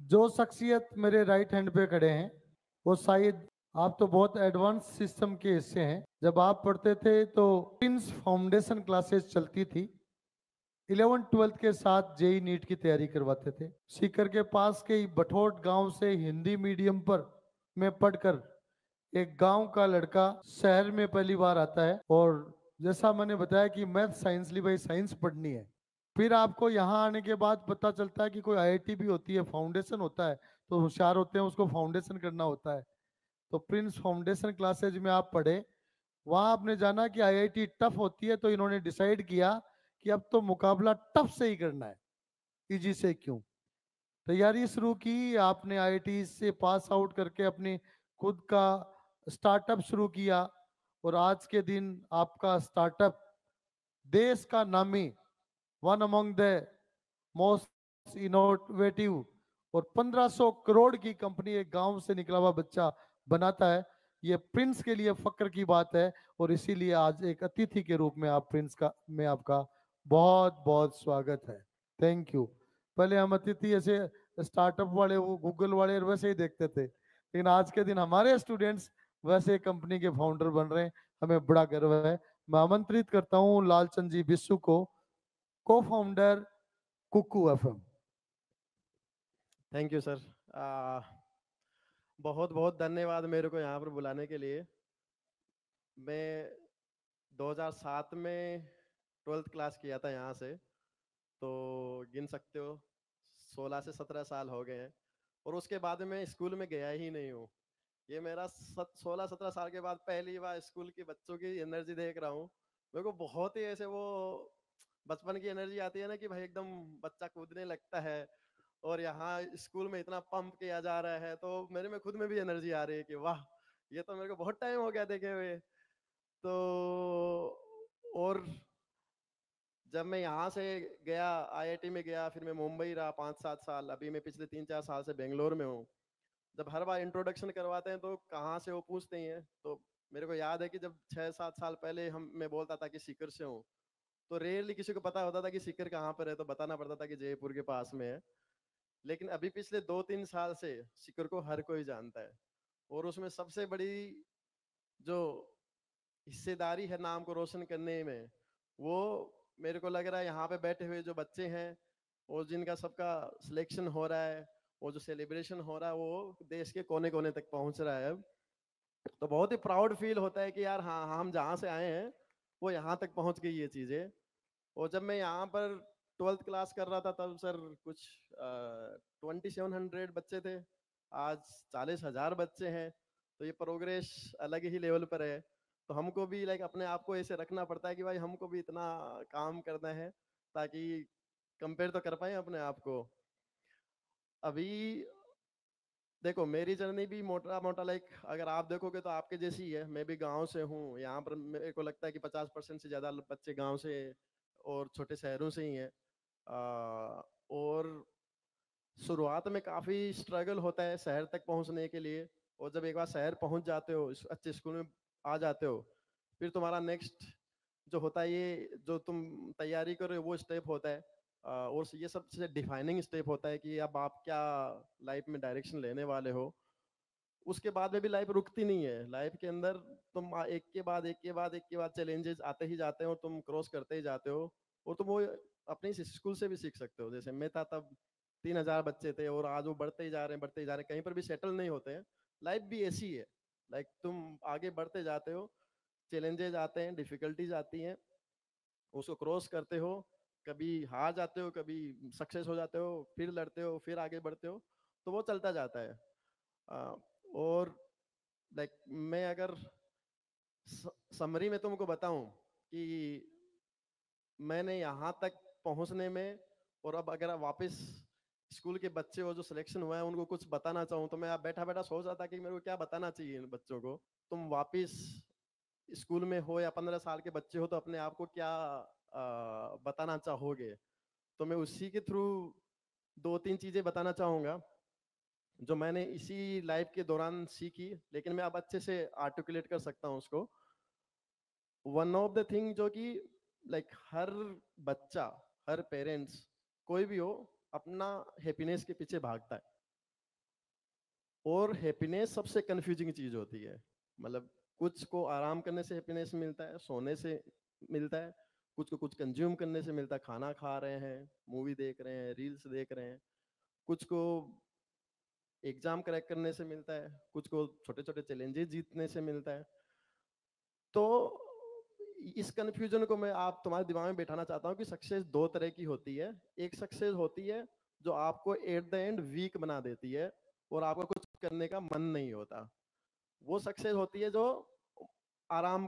जो शख्सियत मेरे राइट हैंड पे खड़े हैं वो शायद आप तो बहुत एडवांस सिस्टम के हिस्से हैं। जब आप पढ़ते थे तो प्रिंस फाउंडेशन क्लासेस चलती थी। 11th-12th के साथ जेई नीट की तैयारी करवाते थे। सीकर के पास के ही बठोट गांव से हिंदी मीडियम पर में पढ़कर एक गांव का लड़का शहर में पहली बार आता है और जैसा मैंने बताया कि मैथ साइंस ली भाई, साइंस पढ़नी है। फिर आपको यहाँ आने के बाद पता चलता है कि कोई आईआईटी भी होती है, फाउंडेशन होता है, तो होशियार होते हैं, उसको फाउंडेशन करना होता है। तो प्रिंस फाउंडेशन क्लासेज में आप पढ़े, वहां आपने जाना कि आईआईटी टफ होती है, तो इन्होंने डिसाइड किया कि अब तो मुकाबला टफ से ही करना है, इजी से क्यों। तैयारी शुरू की आपने, आईआईटी से पास आउट करके अपनी खुद का स्टार्टअप शुरू किया और आज के दिन आपका स्टार्टअप देश का नामी, one among the most innovative और 1500 करोड़ की कंपनी एक गांव से निकला हुआ बच्चा बनाता है। ये प्रिंस के लिए फक्र की बात है और इसीलिए आज एक अतिथि के रूप में आप प्रिंस का में आपका बहुत बहुत स्वागत है। Thank you. पहले हम अतिथि ऐसे स्टार्टअप वाले, वो गूगल वाले वैसे ही देखते थे, लेकिन आज के दिन हमारे स्टूडेंट्स वैसे कंपनी के फाउंडर बन रहे हैं, हमें बड़ा गर्व है। मैं आमंत्रित करता हूं लालचंद जी बिस्सू को, cofounder Kuku FM. Thank you sir. बहुत बहुत धन्यवाद मेरे को यहाँ पर बुलाने के लिए। मैं 2007 में 12th क्लास किया था यहाँ से, तो गिन सकते हो 16 से 17 साल हो गए हैं। और उसके बाद मैं स्कूल में गया ही नहीं हूँ। ये मेरा 16-17 साल के बाद पहली बार स्कूल के बच्चों की एनर्जी देख रहा हूँ। मेरे को बहुत ही ऐसे वो बचपन की एनर्जी आती है ना कि भाई एकदम बच्चा कूदने लगता है। और यहाँ स्कूल में इतना पंप किया जा रहा है, तो मेरे में खुद में भी एनर्जी आ रही है कि वाह, ये तो मेरे को बहुत टाइम हो गया देखे हुए। तो और जब मैं यहाँ से गया, आईआईटी में गया, फिर मैं मुंबई रहा 5-7 साल, अभी मैं पिछले 3-4 साल से बेंगलोर में हूँ। जब हर बार इंट्रोडक्शन करवाते हैं तो कहाँ से वो पूछते ही हैं, तो मेरे को याद है कि जब 6-7 साल पहले हम मैं बोलता था कि सीकर से हूँ, तो रेयरली किसी को पता होता था कि सीकर कहाँ पर है, तो बताना पड़ता था कि जयपुर के पास में है। लेकिन अभी पिछले 2-3 साल से सीकर को हर कोई जानता है। और उसमें सबसे बड़ी जो हिस्सेदारी है नाम को रोशन करने में, वो मेरे को लग रहा है यहाँ पे बैठे हुए जो बच्चे हैं और जिनका सबका सिलेक्शन हो रहा है, वो जो सेलिब्रेशन हो रहा है, वो देश के कोने कोने तक पहुंच रहा है अब। तो बहुत ही प्राउड फील होता है कि यार हाँ, हम जहाँ से आए हैं वो यहाँ तक पहुंच गई ये चीज़ें। और जब मैं यहाँ पर 12th क्लास कर रहा था तब सर कुछ 2700 बच्चे थे। आज 40,000 बच्चे हैं। तो ये प्रोग्रेस अलग ही लेवल पर है। तो हमको भी लाइक अपने आप को ऐसे रखना पड़ता है कि भाई हमको भी इतना काम करना है ताकि कंपेयर तो कर पाए अपने आप को। अभी देखो मेरी जर्नी भी मोटा मोटा लाइक अगर आप देखोगे तो आपके जैसी ही है। मैं भी गांव से हूँ। यहाँ पर मेरे को लगता है कि 50% से ज़्यादा बच्चे गांव से और छोटे शहरों से ही हैं। और शुरुआत में काफ़ी स्ट्रगल होता है शहर तक पहुँचने के लिए। और जब एक बार शहर पहुँच जाते हो, अच्छे स्कूल में आ जाते हो, फिर तुम्हारा नेक्स्ट जो होता है, ये जो तुम तैयारी कर रहे हो वो स्टेप होता है। और ये सबसे डिफाइनिंग स्टेप होता है कि अब आप क्या लाइफ में डायरेक्शन लेने वाले हो। उसके बाद में भी लाइफ रुकती नहीं है। लाइफ के अंदर तुम एक के बाद एक के बाद एक के बाद चैलेंजेस आते ही जाते हो और तुम क्रॉस करते ही जाते हो। और तुम वो अपने स्कूल से भी सीख सकते हो। जैसे मैं था तब 3,000 बच्चे थे और आज वो बढ़ते ही जा रहे हैं, बढ़ते ही जा रहे हैं, कहीं पर भी सेटल नहीं होते हैं। लाइफ भी ऐसी है। लाइक तुम आगे बढ़ते जाते हो, चैलेंजेस आते हैं, डिफिकल्टीज आती हैं, उसको क्रॉस करते हो। कभी हार जाते हो, कभी सक्सेस हो जाते हो, फिर लड़ते हो, फिर आगे बढ़ते हो। तो वो चलता जाता है। और लाइक मैं अगर समरी में तुमको बताऊं कि मैंने यहाँ तक पहुँचने में, और अब अगर आप वापस स्कूल के बच्चे हो जो सिलेक्शन हुआ है उनको कुछ बताना चाहूँ, तो मैं आप बैठा बैठा सोच रहा था कि मेरे को क्या बताना चाहिए इन बच्चों को। तुम वापस स्कूल में हो या 15 साल के बच्चे हो, तो अपने आप को क्या बताना चाहोगे। तो मैं उसी के थ्रू 2-3 चीज़ें बताना चाहूँगा जो मैंने इसी लाइफ के दौरान सीखी, लेकिन मैं अब अच्छे से आर्टिकुलेट कर सकता हूँ उसको। वन ऑफ द थिंग जो कि लाइक हर बच्चा, हर पेरेंट्स, कोई भी हो, अपना हैप्पीनेस के पीछे भागता है। और हैप्पीनेस सबसे कंफ्यूजिंग चीज होती है। मतलब कुछ को आराम करने से हैप्पीनेस मिलता है, सोने से मिलता है, कुछ को कुछ कंज्यूम करने से मिलता है, खाना खा रहे हैं, मूवी देख रहे हैं, रील्स देख रहे हैं, कुछ को एग्जाम क्रैक करने से मिलता है, कुछ को छोटे छोटे चैलेंजेस जीतने से मिलता है। तो इस कंफ्यूजन को मैं आप तुम्हारे दिमाग में बैठाना चाहता हूँ कि सक्सेस दो तरह की होती है। एक सक्सेस होती है जो आपको एट द एंड वीक बना देती है और आपको कुछ करने का मन नहीं होता। वो सक्सेस होती है जो आराम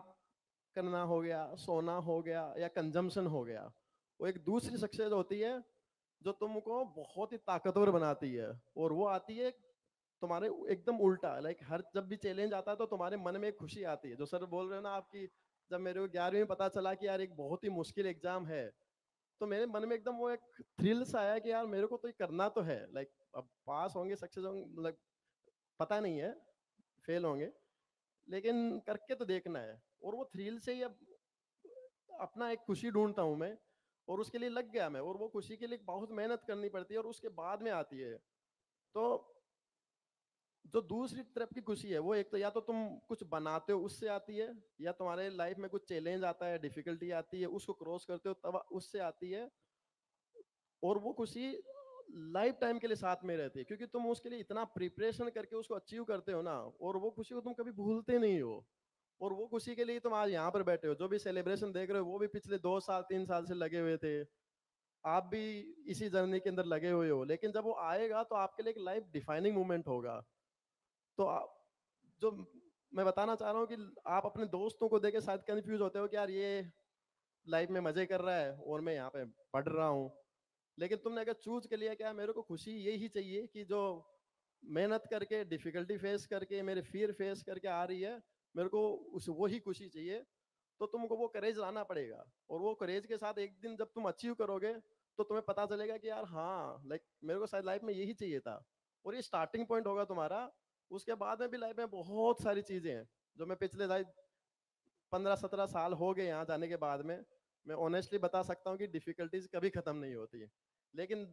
करना हो गया, सोना हो गया या कंजम्पशन हो गया। वो एक दूसरी सक्सेस होती है जो तुमको बहुत ही ताकतवर बनाती है, और वो आती है तुम्हारे एकदम उल्टा। लाइक हर जब भी चैलेंज आता है तो तुम्हारे मन में एक खुशी आती है, जो सर बोल रहे हो ना आपकी, जब मेरे को 11वीं में पता चला कि यार एक बहुत ही मुश्किल एग्जाम है, तो मेरे मन में एकदम वो एक थ्रिल सा आया कि यार मेरे को तो ये करना तो है। लाइक अब पास होंगे, सक्सेस होंगे, मतलब पता नहीं है, फेल होंगे, लेकिन करके तो देखना है। और वो थ्रिल से ही अब अपना एक खुशी ढूंढता हूँ मैं, और उसके लिए लग गया मैं, और वो खुशी के लिए बहुत मेहनत करनी पड़ती है और उसके बाद में आती है। तो जो दूसरी तरफ की खुशी है वो एक तो या तो तुम कुछ बनाते हो उससे आती है, या तुम्हारे लाइफ में कुछ चैलेंज आता है, डिफिकल्टी आती है, उसको क्रॉस करते हो तब उससे आती है। और वो खुशी लाइफ टाइम के लिए साथ में रहती है, क्योंकि तुम उसके लिए इतना प्रिपरेशन करके उसको अचीव करते हो ना, और वो खुशी को तुम कभी भूलते नहीं हो। और वो खुशी के लिए तुम आज यहाँ पर बैठे हो, जो भी सेलिब्रेशन देख रहे हो वो भी पिछले 2 साल 3 साल से लगे हुए थे। आप भी इसी जर्नी के अंदर लगे हुए हो, लेकिन जब वो आएगा तो आपके लिए एक लाइफ डिफाइनिंग मोमेंट होगा। तो जो मैं बताना चाह रहा हूँ कि आप अपने दोस्तों को देख के शायद कंफ्यूज होते हो कि यार ये लाइफ में मजे कर रहा है और मैं यहाँ पे पढ़ रहा हूँ। लेकिन तुमने अगर चूज कर लिया कि यार मेरे को खुशी यही चाहिए कि जो मेहनत करके, डिफिकल्टी फेस करके, मेरे फियर फेस करके आ रही है, मेरे को उस वही खुशी चाहिए, तो तुमको वो करेज लाना पड़ेगा। और वो करेज के साथ एक दिन जब तुम अचीव करोगे तो तुम्हें पता चलेगा कि यार हाँ, लाइक मेरे को शायद लाइफ में यही चाहिए था। और ये स्टार्टिंग पॉइंट होगा तुम्हारा। उसके बाद में भी लाइफ में बहुत सारी चीजें हैं जो मैं पिछले 15-17 साल हो गए यहाँ जाने के बाद में, मैं ऑनेस्टली बता सकता हूँ कि डिफिकल्टीज कभी खत्म नहीं होती। लेकिन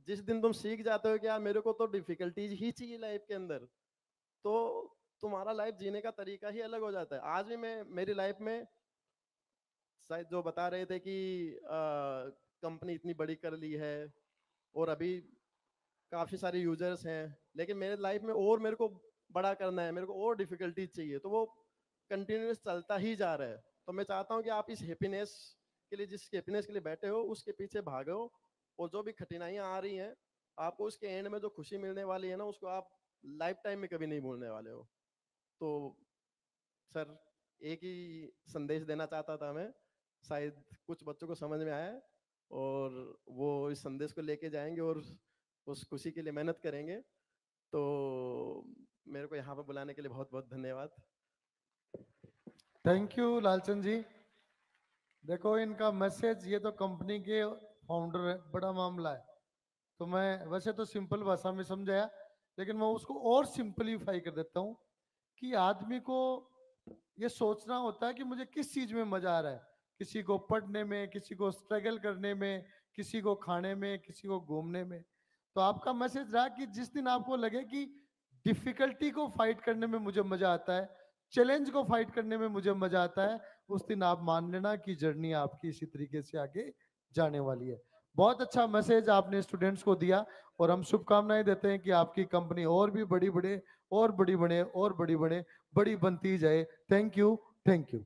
जिस दिन तुम सीख जाते हो कि यार मेरे को तो डिफिकल्टीज ही चाहिए लाइफ के अंदर, तो तुम्हारा लाइफ जीने का तरीका ही अलग हो जाता है। आज भी मैं मेरी लाइफ में शायद जो बता रहे थे कि कंपनी इतनी बड़ी कर ली है और अभी काफी सारे यूजर्स हैं, लेकिन मेरे लाइफ में और मेरे को बड़ा करना है, मेरे को और डिफिकल्टीज चाहिए, तो वो कंटिन्यूस चलता ही जा रहा है। तो मैं चाहता हूँ कि आप इस हैप्पीनेस के लिए, जिस हैप्पीनेस के लिए बैठे हो, उसके पीछे भागो। और जो भी कठिनाइयाँ आ रही हैं, आपको उसके एंड में जो खुशी मिलने वाली है ना, उसको आप लाइफ टाइम में कभी नहीं भूलने वाले हो। तो सर, एक ही संदेश देना चाहता था मैं, शायद कुछ बच्चों को समझ में आया है और वो इस संदेश को लेके जाएंगे और उस खुशी के लिए मेहनत करेंगे। तो मेरे को यहाँ पर बुलाने के लिए बहुत बहुत धन्यवाद। थैंक यू लालचंद जी। देखो इनका मैसेज, ये तो कंपनी के फाउंडर है, बड़ा मामला है। तो मैं वैसे तो सिंपल भाषा में समझाया, लेकिन मैं उसको और सिंपलीफाई कर देता हूँ कि आदमी को ये सोचना होता है कि मुझे किस चीज में मजा आ रहा है। किसी को पढ़ने में, किसी को स्ट्रगल करने में, किसी को खाने में, किसी को घूमने में। तो आपका मैसेज रहा कि जिस दिन आपको लगे कि डिफिकल्टी को फाइट करने में मुझे मजा आता है, चैलेंज को फाइट करने में मुझे मजा आता है, उस दिन आप मान लेना कि जर्नी आपकी इसी तरीके से आगे जाने वाली है। बहुत अच्छा मैसेज आपने स्टूडेंट्स को दिया, और हम शुभकामनाएं देते हैं कि आपकी कंपनी और भी बड़ी बड़े, और बड़ी बने, और बड़ी बने, बड़ी बनती जाए। Thank you, thank you.